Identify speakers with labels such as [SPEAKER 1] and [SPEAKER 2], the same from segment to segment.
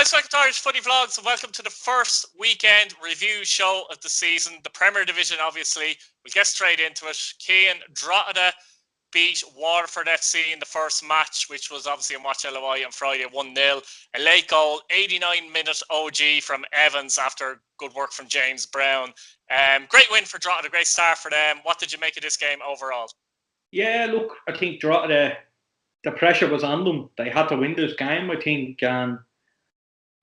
[SPEAKER 1] guys, welcome to Irish Footy Vlogs and welcome to the first weekend review show of the season. The Premier Division, obviously. We'll get straight into it. Cian Drogheda beat Waterford FC in the first match, which was obviously in Watch LOI on Friday, 1-0. A late goal, 89-minute OG from Evans after good work from James Brown. Great win for Drogheda, great start for them. What did you make of this game overall?
[SPEAKER 2] Yeah, look, I think Drogheda, the pressure was on them. They had to win this game, I think, and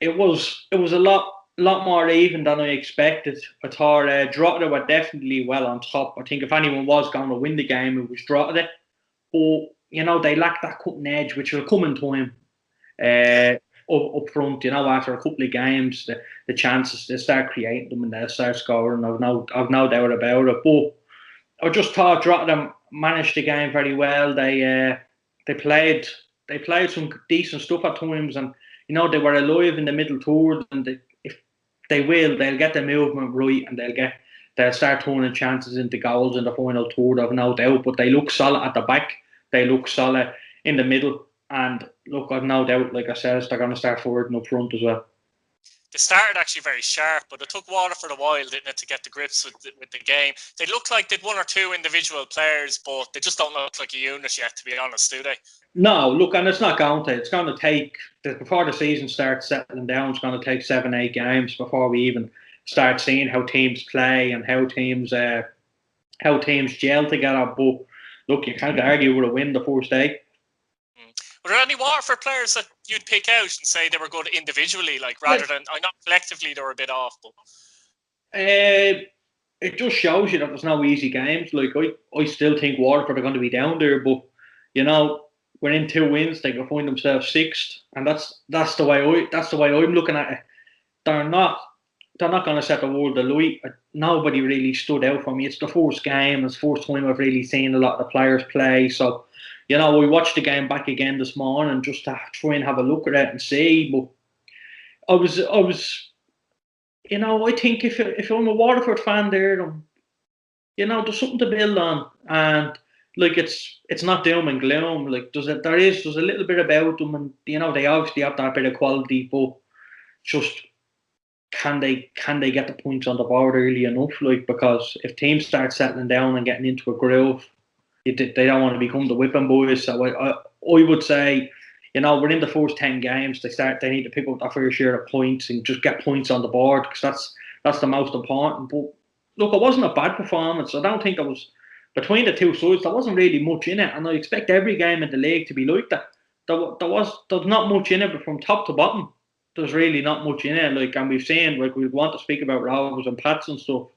[SPEAKER 2] it was a lot more even than I expected. I thought Drogheda were definitely well on top. I think if anyone was going to win the game, it was Drogheda. But, you know, they lacked that cutting edge, which will come in time up front. You know, after a couple of games, the chances, they start creating them and they start scoring. I've no doubt about it. But I just thought Drogheda managed the game very well. They played some decent stuff at times, and you know, they were alive in the middle third, and they'll get the movement right, and they'll start turning chances into goals in the final third, I've no doubt. But they look solid at the back, they look solid in the middle, and look, I've no doubt, like I said, they're going to start forward and up front as well.
[SPEAKER 1] They started actually very sharp, but it took Waterford a while, didn't it, to get the grips with the game. They look like they'd one or two individual players, but they just don't look like a unit yet, to be honest, do they?
[SPEAKER 2] No, look, and it's not going to. It's going to take, before the season starts settling down, it's going to take 7-8 games before we even start seeing how teams play and how teams gel together. But look, you can't argue with a win the first day.
[SPEAKER 1] Were there any Waterford players that you'd pick out and say they were good individually, like rather than, I know collectively they were a bit off, but
[SPEAKER 2] it just shows you that there's no easy games. Like I still think Waterford are going to be down there, but you know, we're in 2 wins, they can find themselves sixth, and that's the way I'm looking at it. They're not going to set the world alight. Nobody really stood out for me. It's the first game. It's the first time I've really seen a lot of the players play. So, you know, we watched the game back again this morning just to try and have a look at it and see. But I was, you know, I think if I'm a Waterford fan there, you know, there's something to build on, and like it's not doom and gloom. Like there's a little bit about them, and you know, they obviously have that bit of quality, but just can they get the points on the board early enough? Like, because if teams start settling down and getting into a groove, they don't want to become the whipping boys. So I would say, you know, we're in the first 10 games. They need to pick up their fair share of points and just get points on the board, because that's the most important. But look, it wasn't a bad performance. I don't think it was. Between the two sides, there wasn't really much in it, and I expect every game in the league to be like that. There's not much in it, but from top to bottom, there's really not much in it. Like, and we've seen, like, we want to speak about Rovers and Pats and stuff.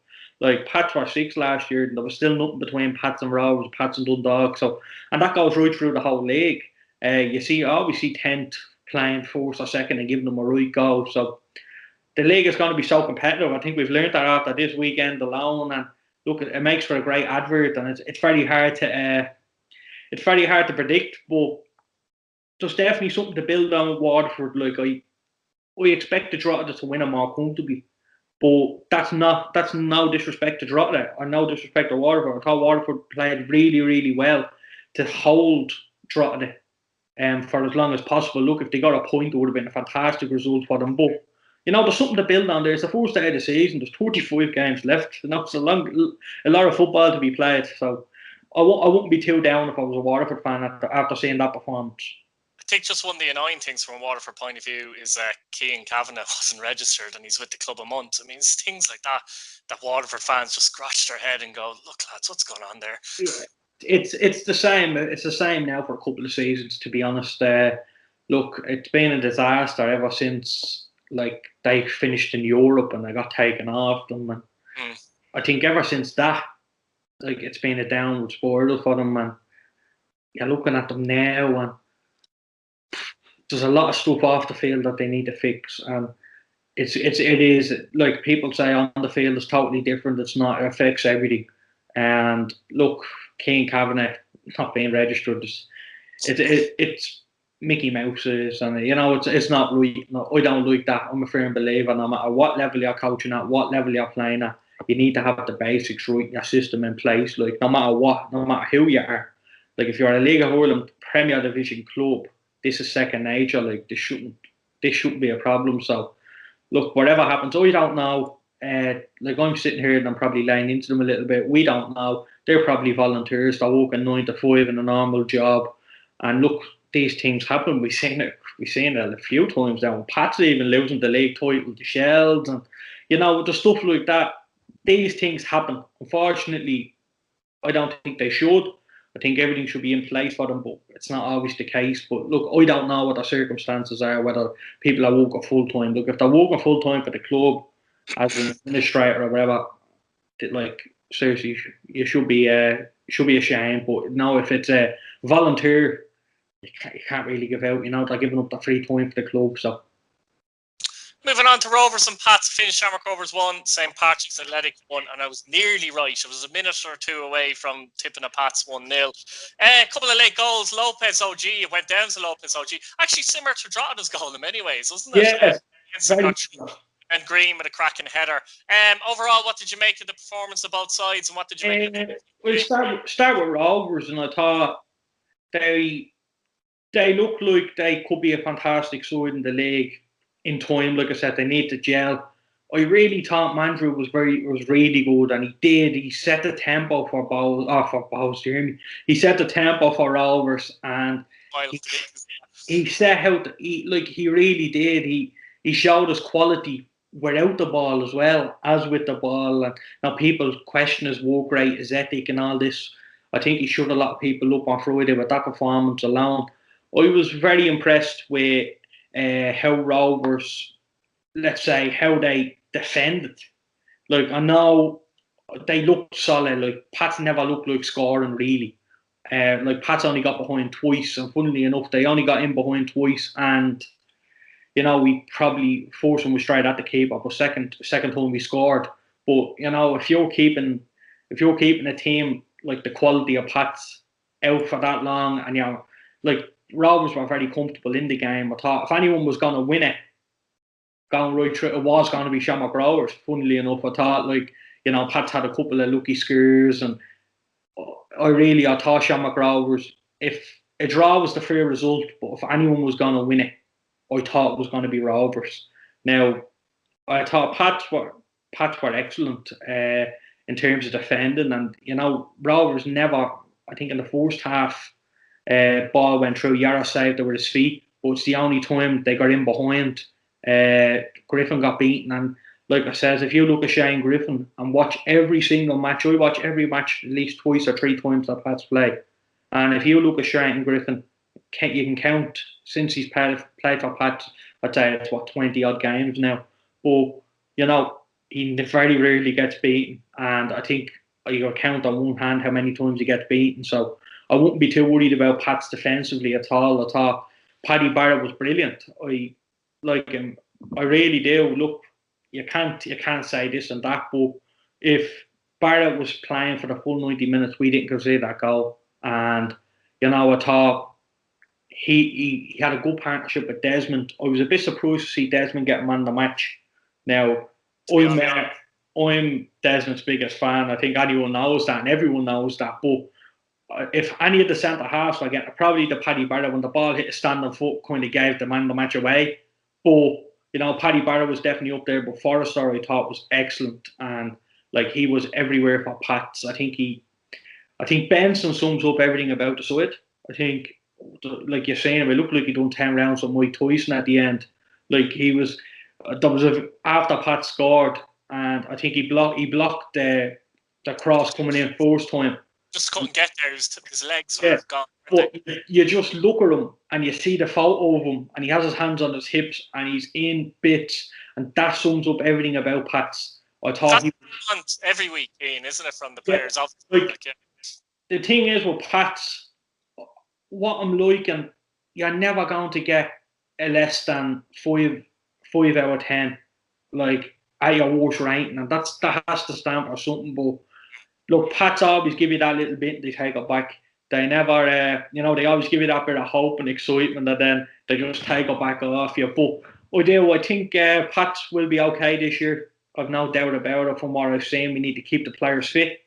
[SPEAKER 2] Like, Pats were 6 last year, and there was still nothing between Pats and Rovers, Pats and Dundalk. So, and that goes right through the whole league. You see, obviously, 10th playing first or second and giving them a right go. So, the league is going to be so competitive. I think we've learned that after this weekend alone, and look, it makes for a great advert, and it's very hard to predict, but there's definitely something to build on with Waterford. Like, I expect the Drogheda to win it more comfortably, but that's no disrespect to Drogheda or no disrespect to Waterford. I thought Waterford played really, really well to hold Drogheda for as long as possible. Look, if they got a point, it would have been a fantastic result for them, but you know, there's something to build on there. It's the first day of the season. There's 35 games left. You know, it's a lot of football to be played. So I wouldn't be too down if I was a Waterford fan after seeing that performance.
[SPEAKER 1] I think just one of the annoying things from a Waterford point of view is Cian Kavanagh wasn't registered and he's with the club a month. I mean, it's things like that Waterford fans just scratch their head and go, "Look, lads, what's going on there?"
[SPEAKER 2] Yeah. It's the same. It's the same now for a couple of seasons, to be honest. Look, it's been a disaster ever since. Like, they finished in Europe and they got taken off them, and I think ever since that, like, it's been a downward spiral for them. And you're looking at them now, and there's a lot of stuff off the field that they need to fix. And it is like people say, on the field is totally different. It's not. It affects everything. And look, Cian Kavanagh not being registered, it's Mickey Mouse's, and you know, it's not right. No, I don't like that. I'm a firm believer, no matter what level you're coaching at, what level you're playing at, you need to have the basics right, your system in place. Like, no matter who you are. Like, if you're a League of Ireland Premier Division club, this is second nature. Like, this shouldn't this shouldn't be a problem. So, look, whatever happens, I don't know. Like I'm sitting here and I'm probably laying into them a little bit. We don't know. They're probably volunteers. They're working 9 to 5 in a normal job. And look, these things happen. We've seen it. We've seen it a few times now. Pat's even losing the league title to Shells, and the stuff like that. These things happen. Unfortunately, I don't think they should. I think everything should be in place for them, but it's not always the case. But look, I don't know what the circumstances are, whether people are working full time. Look, if they're working full time for the club as an administrator or whatever, like seriously, you should be ashamed. But no, if it's a volunteer, you can't really give out. They're giving up the free time for the club. So.
[SPEAKER 1] Moving on to Rovers and Pats, finished Shamrock Rovers 1, St. Patrick's Athletic 1, and I was nearly right. I was a minute or two away from tipping a Pats 1-0. A couple of late goals. Lopez OG, it went down to Lopez OG. Actually, similar to Droghed's goal in many ways, wasn't it?
[SPEAKER 2] Yeah.
[SPEAKER 1] And Green with a cracking header. Overall, what did you make of the performance of both sides, and what did you make of it?
[SPEAKER 2] We'll start with Rovers, and I thought they look like they could be a fantastic side in the league. In time, like I said, they need to gel. I really thought Mandrew was really good, and he did. He set the tempo for Bowes. He set the tempo for Rovers, and he set how he really did. He showed us quality without the ball as well as with the ball. And now people question his work rate, his ethic, and all this. I think he shut a lot of people up on Friday with that performance alone. I was very impressed with how Rovers, let's say, how they defended. Like, I know they looked solid. Like, Pats never looked like scoring, really. Like, Pats only got behind twice, and funnily enough, they only got in behind twice, and we probably forced them straight at the keeper. But second time we scored. But if you're keeping a team like the quality of Pats out for that long, and like, Rovers were very comfortable in the game. I thought if anyone was going to win it, going right through, it was going to be Shamrock Rovers. Funnily enough, I thought Pats had a couple of lucky scares, and I thought Shamrock Rovers, if a draw was the fair result, but if anyone was going to win it, I thought it was going to be Rovers. Now, I thought Pats were excellent in terms of defending, and Rovers never. I think in the first half, ball went through. Yarrow saved it with his feet, but it's the only time they got in behind. Griffin got beaten, and like I said, if you look at Shane Griffin and watch every single match, I watch every match at least twice or three times that Pats play, and if you look at Shane Griffin, you can count since he's played for Pats. I'd say it's 20 odd games now, but he very rarely gets beaten, and I think you can count on one hand how many times he gets beaten. So I wouldn't be too worried about Pats defensively at all. I thought Paddy Barrett was brilliant. I like him. I really do. Look, you can't say this and that, but if Barrett was playing for the full 90 minutes, we didn't concede that goal. And I thought he had a good partnership with Desmond. I was a bit surprised to see Desmond get man of the match. Now, I'm Desmond's biggest fan. I think anyone knows that, and everyone knows that. But if any of the centre halves were getting, probably the Paddy Barrett, when the ball hit a standing foot, kind of gave the man the match away. But Paddy Barrett was definitely up there. But Forrester, I thought, was excellent, and like, he was everywhere for Pats. I think Benson sums up everything about the side. I think, like you're saying, it looked like he done 10 rounds with Mike Tyson at the end. Like, he was. There was after Pat scored, and I think he blocked the cross coming in first time.
[SPEAKER 1] Just couldn't get there. His legs were gone.
[SPEAKER 2] But you just look at him and you see the photo of him, and he has his hands on his hips and he's in bits, and that sums up everything about Pats. I thought
[SPEAKER 1] that's every week, Ian, isn't it, from the players?
[SPEAKER 2] The thing is with Pats, what I'm liking, you're never going to get a less than 5 out of 10, like, at your worst rating, and that has to stand for something. But look, Pats always give you that little bit and they take it back. They never, they always give you that bit of hope and excitement, and then they just take it back off you. But I think Pats will be okay this year. I've no doubt about it. From what I've seen, we need to keep the players fit.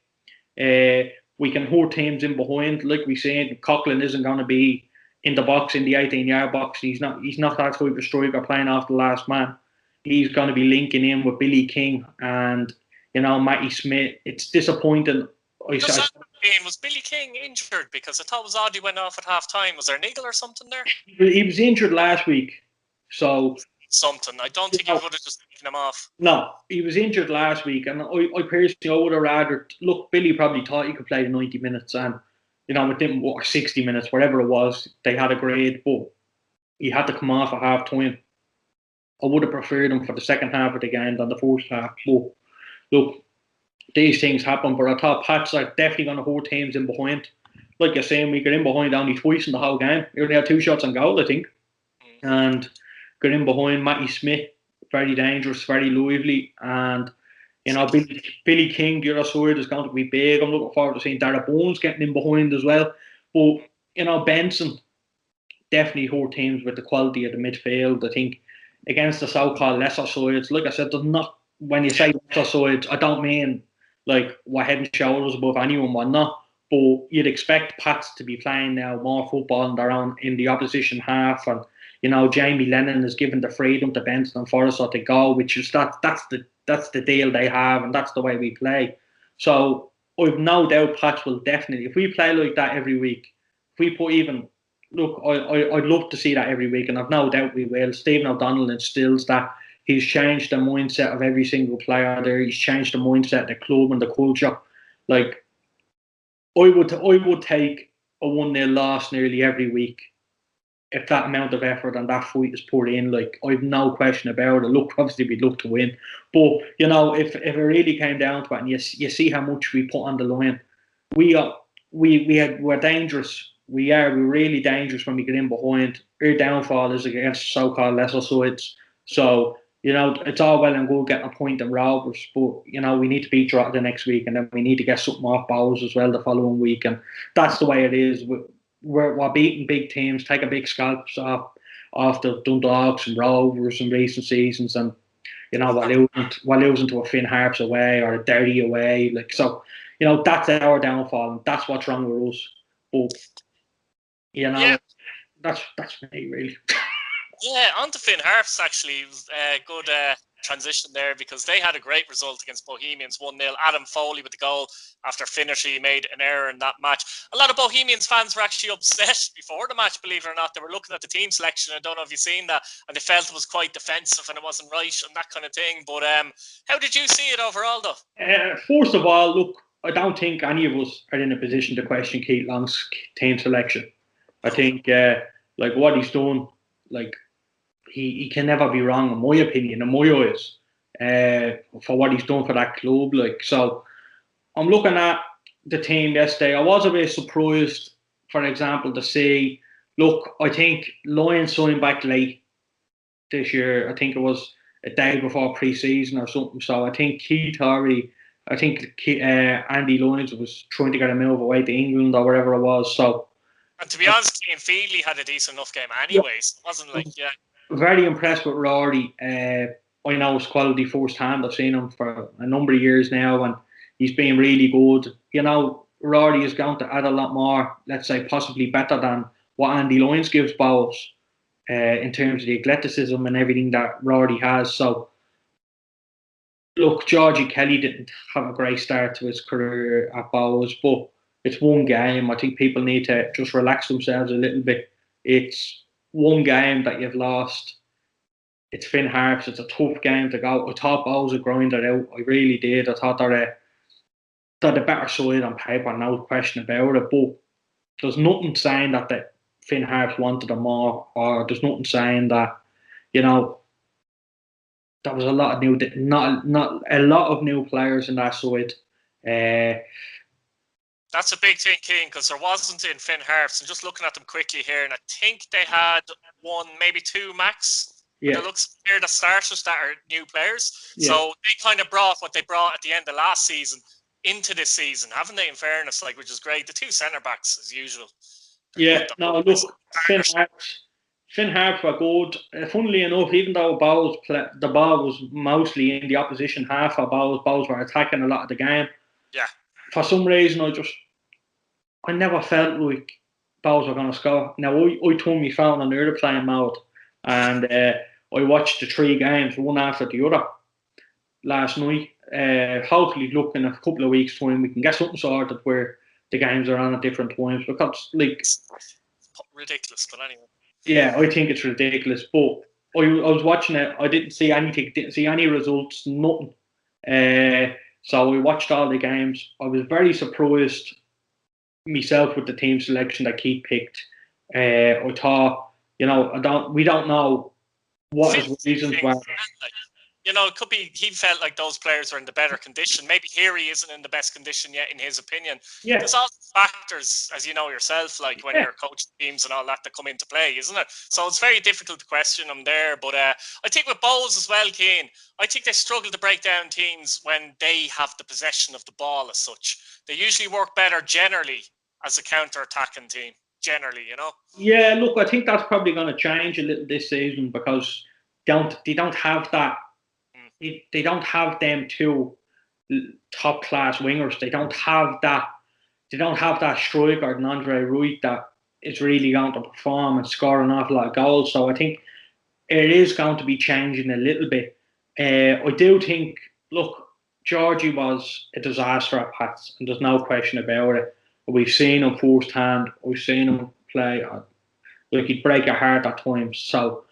[SPEAKER 2] We can hurt teams in behind, like we said. Coughlin isn't going to be in the box, in the 18-yard box. He's not that type of striker playing off the last man. He's going to be linking in with Billy King and, Matty Smith. It's disappointing.
[SPEAKER 1] Was Billy King injured? Because I thought it was odd he went off at half time. Was there a niggle or something there?
[SPEAKER 2] He was injured last week, so
[SPEAKER 1] something. I don't think he would have just taken him off.
[SPEAKER 2] No, he was injured last week, and I personally would have rather look. Billy probably thought he could play 90 minutes, and with them or 60 minutes, whatever it was, they had a grade, but he had to come off at half time. I would have preferred him for the second half of the game than the first half. But look, these things happen. But I thought Pats are definitely going to hold teams in behind. Like you're saying, we got in behind only twice in the whole game. We only had 2 shots on goal, I think. And got in behind Matty Smith, very dangerous, very lively. And, Billy King, the other side, is going to be big. I'm looking forward to seeing Dara Bones getting in behind as well. But, Benson definitely hold teams with the quality of the midfield. I think against the so-called lesser sides, like I said, there's not, when you say lesser sides, I don't mean like we're head and shoulders above anyone, we're not. But you'd expect Pats to be playing now more football in their own, in the opposition half, and Jamie Lennon is given the freedom to Benson and Forrester to go, which is that's the deal they have, and that's the way we play. So I've no doubt Pats will definitely, if we play like that every week, if we put even, look, I'd love to see that every week, and I've no doubt we will. Stephen O'Donnell instills that. He's changed the mindset of every single player there. He's changed the mindset of the club and the culture. Like, I would take a 1-0 loss nearly every week if that amount of effort and that fight is put in. Like, I've no question about it. Look, obviously we'd look to win, but if it really came down to it, and you see how much we put on the line, we're dangerous. We're really dangerous when we get in behind. Our downfall is against so-called lesser sides. So it's all well and good getting a point in Rovers, but we need to beat Drogheda the next week, and then we need to get something off Bowes as well the following week, and that's the way it is. We're beating big teams, taking big scalps off the Dundalks and Rovers in recent seasons, and we're losing to a Finn Harps away or a Derry away, like, so. That's our downfall, and that's what's wrong with us. But that's me really.
[SPEAKER 1] Yeah, on to Finn Harps, actually. It was a good transition there, because they had a great result against Bohemians, 1-0. Adam Foley with the goal after Finnerty made an error in that match. A lot of Bohemians fans were actually upset before the match, believe it or not. They were looking at the team selection, I don't know if you've seen that, and they felt it was quite defensive and it wasn't right and that kind of thing. But how did you see it overall, though?
[SPEAKER 2] First of all, look, I don't think any of us are in a position to question Keith Long's team selection. I think, like, what he's done, like, he can never be wrong, in my opinion, in my eyes, for what he's done for that club. Like, so I'm looking at the team yesterday. I was a bit surprised, for example, to see, look, I think Lyons signed back late this year. I think it was a day before pre-season or something. So I think Andy Lyons was trying to get a move away to England or wherever it was. So,
[SPEAKER 1] and to be honest, Ian Feely had a decent enough game anyways. It wasn't like,
[SPEAKER 2] very impressed with Rory. I know his quality firsthand. I've seen him for a number of years now, and he's been really good. Rory is going to add a lot more, let's say, possibly better than what Andy Lyons gives Bowles in terms of the athleticism and everything that Rory has. So, look, Georgie Kelly didn't have a great start to his career at Bowles, but it's one game. I think people need to just relax themselves a little bit. It's one game that you've lost. It's Finn Harps. It's a tough game to go. I thought Bowles would grind it out. I really did. I thought they're the better side on paper, no question about it. But there's nothing saying that the Finn Harps wanted them more, or there's nothing saying that there was a lot of not a lot of new players in that side.
[SPEAKER 1] That's a big thing, Keane, because there wasn't in Finn Harps. And just looking at them quickly here, and I think they had one, maybe two max. Yeah. It looks here the starters that are new players. Yeah. So they kind of brought what they brought at the end of last season into this season, haven't they, in fairness, like, which is great. The two centre-backs, as usual.
[SPEAKER 2] Yeah, no, look, Finn Harps were good. Funnily enough, even though the ball was mostly in the opposition half of Bowles were attacking a lot of the game.
[SPEAKER 1] Yeah.
[SPEAKER 2] For some reason, I never felt like Bowes were going to score. Now, I turned my phone on the airplane mode and I watched the 3 games, one after the other, last night. Hopefully, look, in a couple of weeks' time, we can get something sorted where the games are on at different times. Because, like,
[SPEAKER 1] It's ridiculous, but anyway.
[SPEAKER 2] Yeah, I think it's ridiculous. But I was watching it. I didn't see anything. Didn't see any results. Nothing. So I watched all the games. I was very surprised myself with the team selection that Keith picked. I thought, we don't know what his reasons were.
[SPEAKER 1] It could be he felt like those players are in the better condition. Maybe Heary isn't in the best condition yet, in his opinion.
[SPEAKER 2] Yeah.
[SPEAKER 1] There's also factors, as you know yourself, like when you're coaching teams and all that come into play, isn't it? So it's very difficult to question him there. But I think with Bowles as well, Keane, I think they struggle to break down teams when they have the possession of the ball as such. They usually work better generally as a counter-attacking team, generally,
[SPEAKER 2] Yeah, look, I think that's probably going to change a little this season because they don't have that. They don't have them 2 top class wingers. They don't have that. They don't have that striker, Andre Wright, that is really going to perform and score an awful lot of goals. So I think it is going to be changing a little bit. I do think, look, Georgie was a disaster at Pats, and there's no question about it. We've seen him firsthand. We've seen him play. Like, he'd break your heart at times. So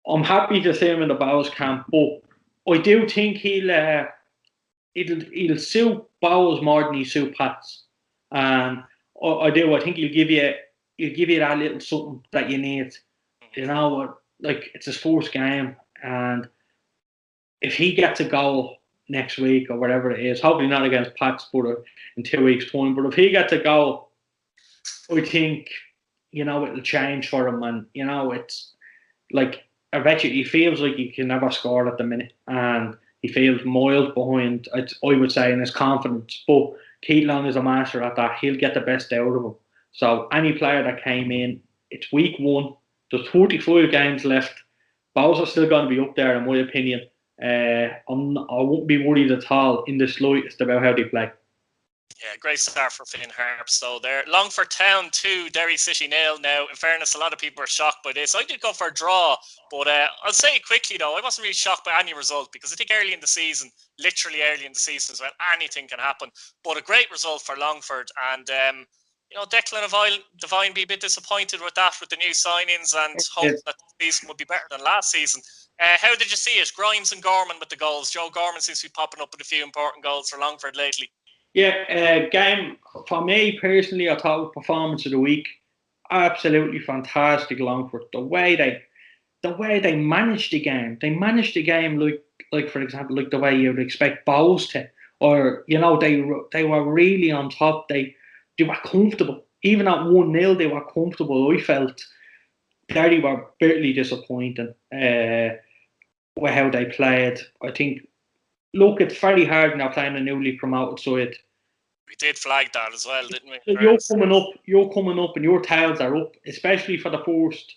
[SPEAKER 2] I'm happy to see him in the Bowes camp, but I do think he'll suit Bowles more than he suit Pats, and I do. I think he'll give you that little something that you need. Like, it's his first game, and if he gets a goal next week or whatever it is, hopefully not against Pats, but in 2 weeks' time. But if he gets a goal, I think it'll change for him, and it's like, I bet you he feels like he can never score at the minute, and he feels miles behind, I would say, in his confidence. But Keith Long is a master at that. He'll get the best out of him. So any player that came in, it's week 1. There's 45 games left. Bowles are still going to be up there, in my opinion. I won't be worried at all in the slightest about how they play.
[SPEAKER 1] Yeah, great start for Finn Harps. So there, Longford Town 2, Derry City 0. Now, in fairness, a lot of people are shocked by this. I did go for a draw, but I'll say it quickly though, I wasn't really shocked by any result because I think literally early in the season as well, anything can happen. But a great result for Longford, and Declan Devine be a bit disappointed with that, with the new signings, and hope that the season would be better than last season. How did you see it? Grimes and Gorman with the goals. Joe Gorman seems to be popping up with a few important goals for Longford lately.
[SPEAKER 2] Yeah, game for me personally, I thought performance of the week, absolutely fantastic. Longford, the way they managed the game, like for example, like the way you would expect Bowles to, or they were really on top. They were comfortable, even at 1-0, they were comfortable. I felt Derry were bitterly disappointing with how they played. I think, look, it's very hard now playing a newly promoted side.
[SPEAKER 1] We did flag that as well, didn't we?
[SPEAKER 2] You're coming up, and your tails are up, especially for the first,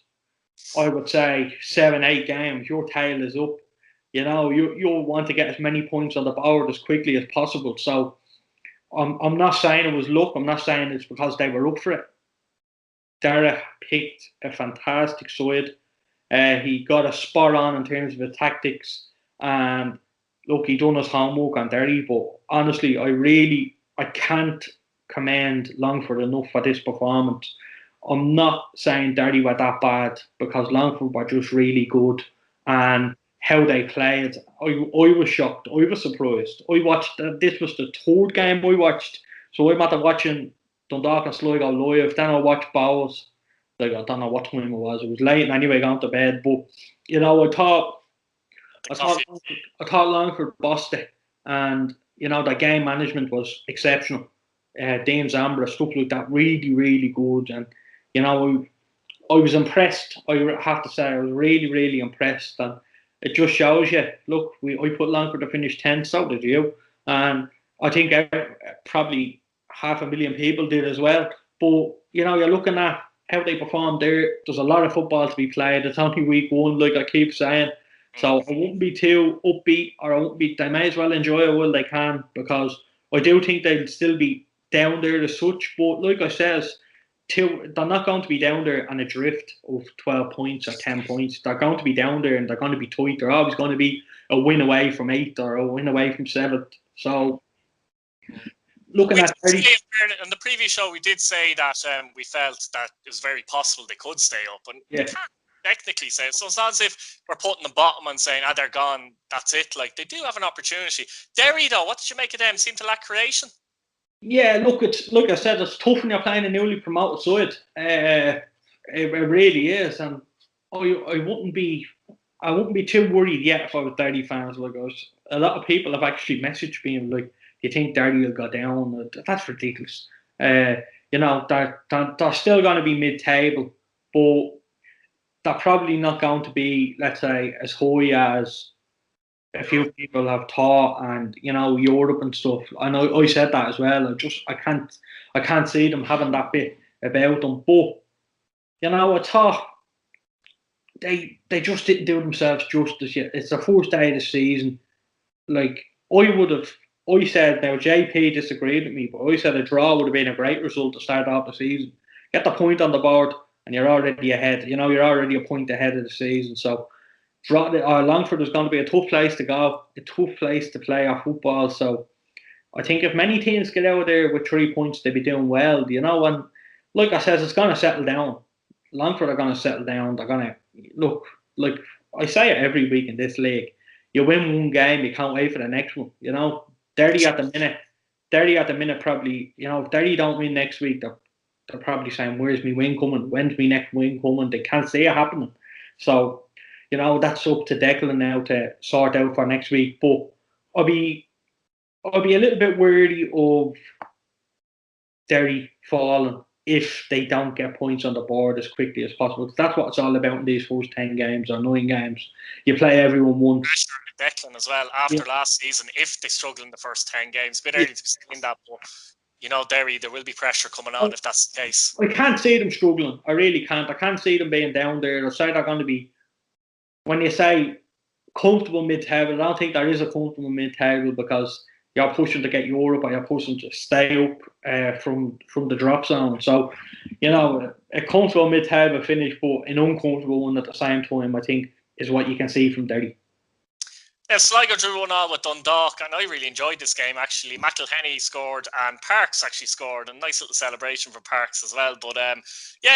[SPEAKER 2] I would say, 7-8 games. Your tail is up. You want to get as many points on the board as quickly as possible. So I'm not saying it was luck. I'm not saying it's because they were up for it. Dara picked a fantastic side. He got a spot on in terms of the tactics, and look, he done his homework on Derry. But honestly, I can't commend Longford enough for this performance. I'm not saying Derry were that bad, because Longford were just really good, and how they played, I was shocked. I was surprised. I watched. This was the 3rd game I watched, so I'm after watching Dundalk and Sligo live. Then I watched Bowles. Like, I don't know what time it was. It was late anyway, going to bed. But I thought Longford bossed it, and the game management was exceptional. Dean Zambra, stuff like that, really, really good. And I was impressed. I have to say, I was really, really impressed. And it just shows you. Look, I put Longford to finish 10th, so did you, and I think probably 500,000 people did as well. But you're looking at how they performed there. There's a lot of football to be played. It's only week 1, like I keep saying. So I wouldn't be too upbeat, or I wouldn't be. They may as well enjoy it while they can, because I do think they'll still be down there as such. But like I says, they're not going to be down there on a drift of 12 points or 10 points. They're going to be down there and they're going to be tight. They're always going to be a win away from 8th or a win away from 7th. So, looking at 30.
[SPEAKER 1] On the previous show, we did say that we felt that it was very possible they could stay up, and they can't technically say it. So it's not as if we're putting the bottom and saying, they're gone, that's it. Like, they do have an opportunity. Derry, though, what did you make of them? Seem to lack creation.
[SPEAKER 2] Yeah, look, I said, it's tough when you're playing a newly promoted side. It really is, and I wouldn't be too worried yet if I was Derry fans. Like, a lot of people have actually messaged me and like, "You think Derry will go down?" That's ridiculous. They're still going to be mid-table, but they're probably not going to be, let's say, as high as a few people have thought, and Europe and stuff. I know I said that as well. I can't see them having that bit about them. But I thought they just didn't do themselves justice yet. It's the first day of the season. Like, I said, now JP disagreed with me, but I said a draw would have been a great result to start off the season. Get the point on the board, and you're already ahead. You're already a point ahead of the season. So, Longford is going to be a tough place to go, a tough place to play our football. So, I think if many teams get out of there with 3 points, they'll be doing well. And like I said, it's going to settle down. Longford are going to settle down. They're going to look, like I say it every week in this league. You win one game, you can't wait for the next one. Derry at the minute probably, if Derry don't win next week, they're probably saying, "Where's my win coming? When's my next win coming?" They can't see it happening. So, that's up to Declan now to sort out for next week. But I'll be a little bit wary of Derry falling if they don't get points on the board as quickly as possible. Because that's what it's all about in these first 10 games or 9 games. You play everyone once.
[SPEAKER 1] Pressure on Declan as well after last season, if they struggle in the first 10 games. A bit early to be saying that, but Derry, there will be pressure coming on if that's the case.
[SPEAKER 2] I can't see them struggling. I really can't. I can't see them being down there. I say they're going to be, when you say comfortable mid-table, I don't think there is a comfortable mid-table because you're pushing to get Europe or you're pushing to stay up from the drop zone. So, a comfortable mid-table finish, but an uncomfortable one at the same time, I think, is what you can see from Derry.
[SPEAKER 1] Yeah, Sligo drew 1-1 with Dundalk, and I really enjoyed this game, actually. McElhenney scored, and Parks actually scored. A nice little celebration for Parks as well. But, an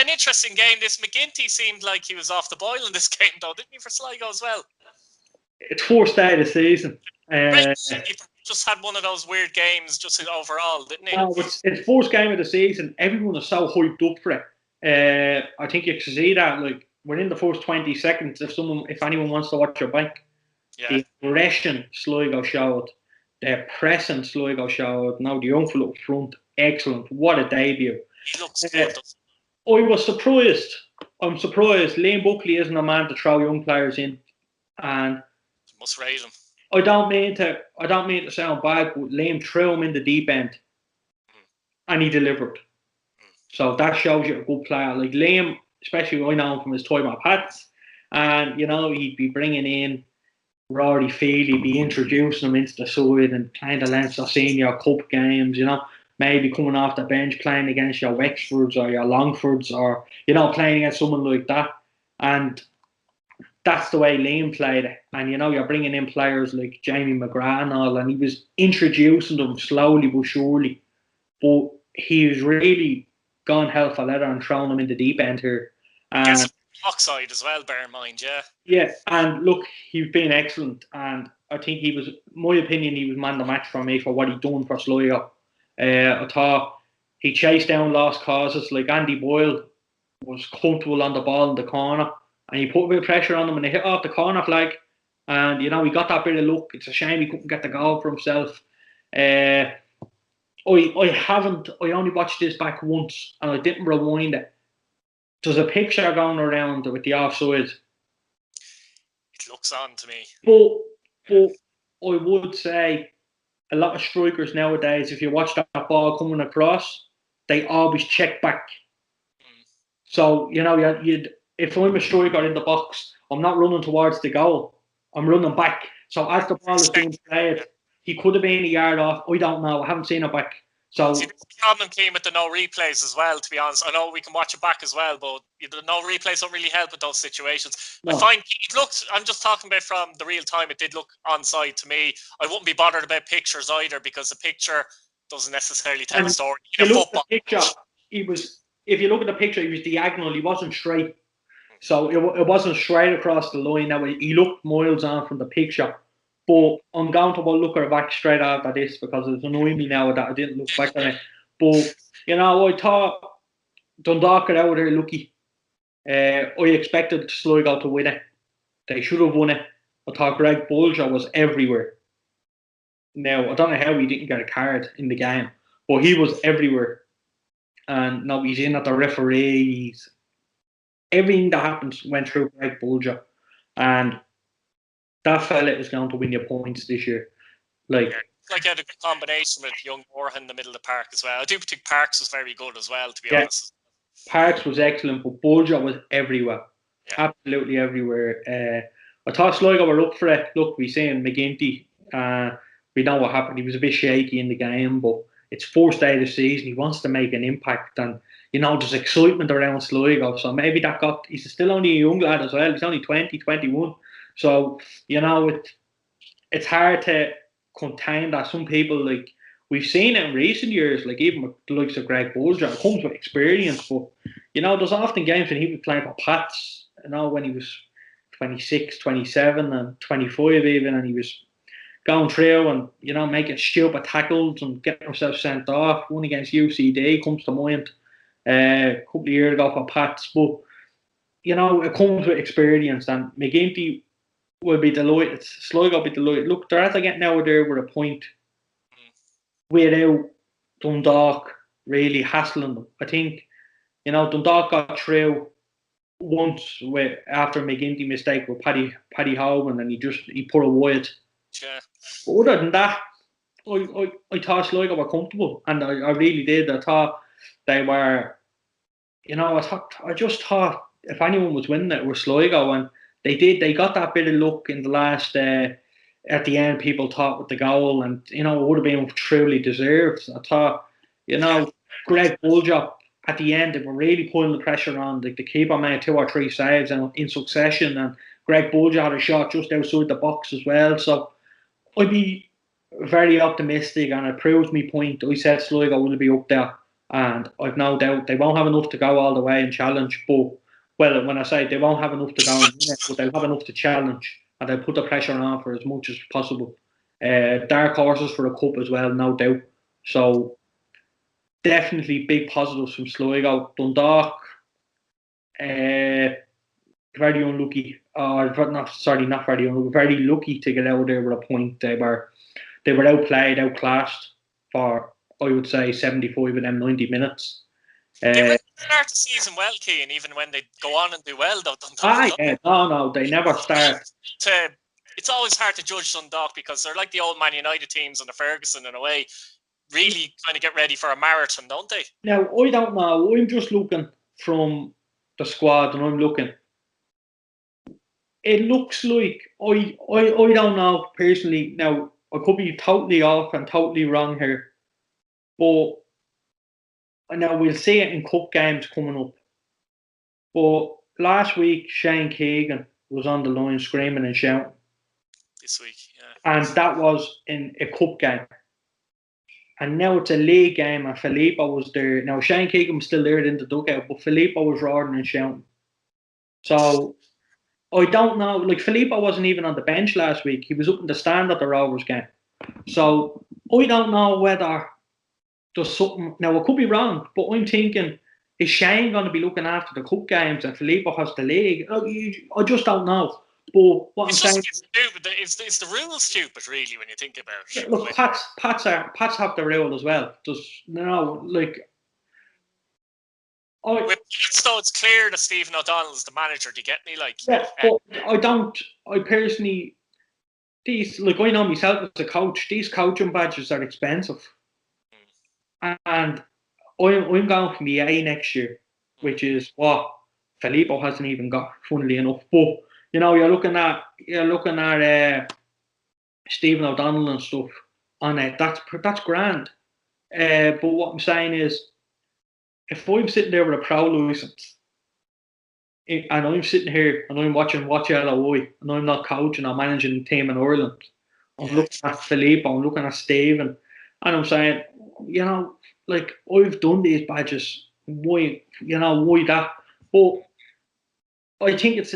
[SPEAKER 1] interesting game. This McGinty seemed like he was off the boil in this game, though, didn't he, for Sligo as well?
[SPEAKER 2] It's first day of the season.
[SPEAKER 1] He just had one of those weird games just overall, didn't he?
[SPEAKER 2] No, it's first game of the season. Everyone is so hyped up for it. I think you can see that. Like, within the first 20 seconds, if anyone wants to watch your back, the aggression Sligo showed, the pressing Sligo showed. Now the young fellow up front, excellent. What a debut!
[SPEAKER 1] He looks good.
[SPEAKER 2] I was surprised. I'm surprised. Liam Buckley isn't a man to throw young players in, and
[SPEAKER 1] must rate him.
[SPEAKER 2] I don't mean to sound bad, but Liam threw him in the deep end, and he delivered. So that shows you a good player. Like Liam, especially I know him from his time at Pats, and he'd be bringing in Rory Field, he'd be introducing him into the side and playing the Leinster Senior Cup games. Maybe coming off the bench playing against your Wexfords or your Longfords, or playing against someone like that. And that's the way Liam played it. And you're bringing in players like Jamie McGrath and all, and he was introducing them slowly but surely. But he's really gone hell for leather and thrown them in the deep end here. And
[SPEAKER 1] Oxide as well, bear in mind,
[SPEAKER 2] Yeah, and look, he's been excellent, and I think he was, my opinion, he was man the match for me for what he done for Sligo. I thought he chased down lost causes. Like Andy Boyle was comfortable on the ball in the corner, and he put a bit of pressure on him, and he hit off the corner flag, and he got that bit of luck. It's a shame he couldn't get the goal for himself. I only watched this back once, and I didn't rewind it. There's a picture going around with the offside.
[SPEAKER 1] It looks on to me.
[SPEAKER 2] But I would say a lot of strikers nowadays, if you watch that ball coming across, they always check back. So, if I'm a striker in the box, I'm not running towards the goal. I'm running back. So as the ball is being played, he could have been a yard off. I don't know. I haven't seen it back. So
[SPEAKER 1] see, the problem came with the no replays as well, to be honest. I know we can watch it back as well, but the no replays don't really help with those situations.
[SPEAKER 2] no.
[SPEAKER 1] I find it looked, I'm just talking about from the real time, it did look onside to me. I wouldn't be bothered about pictures either, because the picture doesn't necessarily tell the story in a football.
[SPEAKER 2] Picture, if you look at the picture, he was diagonal, he wasn't straight. So it wasn't straight across the line. Now, he looked miles on from the picture. But I'm going to look at it back straight after this, because it's annoying me now that I didn't look back on it. But, I thought Dundalk got out there lucky. I expected Sligo to win it. They should have won it. I thought Greg Bolger was everywhere. Now, I don't know how he didn't get a card in the game, but he was everywhere. And now he's in at the referees. Everything that happens went through Greg Bolger. And that fella is going to win your points this year. Like
[SPEAKER 1] he had a good combination with young Moore in the middle of the park as well. I do think Parks was very good as well, to be honest.
[SPEAKER 2] Parks was excellent, but Bolger was everywhere. Yeah. Absolutely everywhere. I thought Sligo were up for it. Look, we seen McGinty. We know what happened. He was a bit shaky in the game, but it's first day of the season. He wants to make an impact, and there's excitement around Sligo. So maybe that he's still only a young lad as well. He's only 20, 21. So, it's hard to contain that. Some people, like, we've seen it in recent years, like even with the likes of Greg Bolger, it comes with experience. But, there's often games when he was playing for Pats, when he was 26, 27 and 25 even, and he was going through and, making stupid tackles and getting himself sent off. One against UCD comes to mind a couple of years ago for Pats. But, it comes with experience, and McGinty will be delighted. Sligo will be delighted. Look, they're after getting out there with a point without Dundalk really hassling them. I think, Dundalk got through once after McGinty mistake with Paddy Hogan, and he put a wide.
[SPEAKER 1] Yeah.
[SPEAKER 2] But other than that, I thought Sligo were comfortable, and I really did. I thought they were, I just thought if anyone was winning it was Sligo, and they got that bit of luck in the last at the end. People thought with the goal, and it would have been truly deserved. I thought, Greg Bolger at the end, they were really putting the pressure on. Like, the keeper made 2 or 3 saves and in succession, and Greg Bolger had a shot just outside the box as well. So I'd be very optimistic, and it proves me point. I said Sligo will be up there, and I've no doubt they won't have enough to go all the way and challenge. But, well, when I say they won't have enough to go and win it, but they'll have enough to challenge, and they'll put the pressure on for as much as possible. Dark horses for the cup as well, no doubt. So definitely big positives from Sligo. Dundalk, very unlucky. Not very unlucky. Very lucky to get out there with a point. They were outplayed, outclassed for, I would say, 75 of them 90 minutes.
[SPEAKER 1] They really start the season well, Keane, even when they go on and do well, though.
[SPEAKER 2] No, they never start.
[SPEAKER 1] It's always hard to judge Dundalk, because they're like the old Man United teams under Ferguson in a way. Really kind of get ready for a marathon, don't they?
[SPEAKER 2] Now, I don't know. I'm just looking from the squad, and I'm looking. It looks like, I don't know personally. Now, I could be totally off and totally wrong here, but now we'll see it in cup games coming up. But last week, Shane Keegan was on the line screaming and shouting.
[SPEAKER 1] This week, yeah.
[SPEAKER 2] And that was in a cup game. And now it's a league game, and Filippo was there. Now, Shane Keegan was still there in the dugout, but Filippo was roaring and shouting. So I don't know. Like, Filippo wasn't even on the bench last week. He was up in the stand at the Rovers game. So I don't know whether there's something. Now, I could be wrong, but I'm thinking, is Shane going to be looking after the cup games and Filippo has the league? I just don't know. But what
[SPEAKER 1] it's
[SPEAKER 2] I'm saying,
[SPEAKER 1] stupid. It's the rules stupid, really, when you think about it.
[SPEAKER 2] Look, Pats have the rule as well.
[SPEAKER 1] So it's clear that Stephen O'Donnell's the manager. Do you get me?
[SPEAKER 2] But I don't. I personally, I know myself as a coach. These coaching badges are expensive, and I'm going from the A next year, which is what Filippo hasn't even got. Funnily enough, but you're looking at Stephen O'Donnell and stuff on it. That's grand. But what I'm saying is, if I'm sitting there with a pro license, and I'm sitting here and I'm watching Watch LOI, and I'm not coaching or managing the team in Ireland, I'm looking at Philippe, I'm looking at Stephen, and I'm saying, you know, like, I've done these badges, why that? But I think it's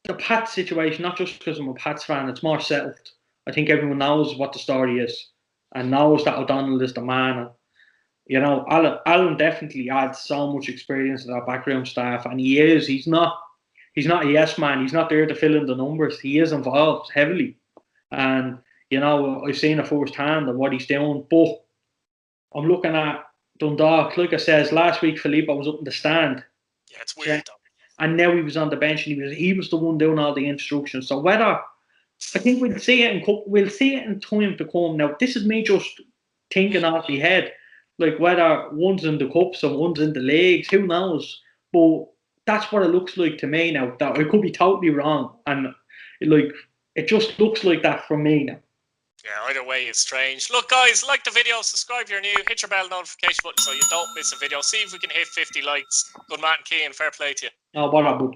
[SPEAKER 2] the Pats situation, not just because I'm a Pats fan, it's more settled. I think everyone knows what the story is and knows that O'Donnell is the man. And, you know, Alan definitely adds so much experience to that backroom staff, and he is. He's not a yes man. He's not there to fill in the numbers. He is involved heavily, and you know, I've seen it firsthand of what he's doing. But I'm looking at Dundalk. Like I says, last week Filippo was up in the stand.
[SPEAKER 1] Yeah, it's weird though.
[SPEAKER 2] And now he was on the bench, and he was the one doing all the instructions. So whether I think we'll see it in time to come. Now this is me just thinking off my head, like whether one's in the cups and one's in the leagues, who knows? But that's what it looks like to me now. That I could be totally wrong, and like it just looks like that for me now.
[SPEAKER 1] Yeah, either way is strange. Look, guys, like the video, subscribe if you're new, hit your bell notification button so you don't miss a video. See if we can hit 50 likes. Good man, Keane, fair play to you.
[SPEAKER 2] Oh, what a good.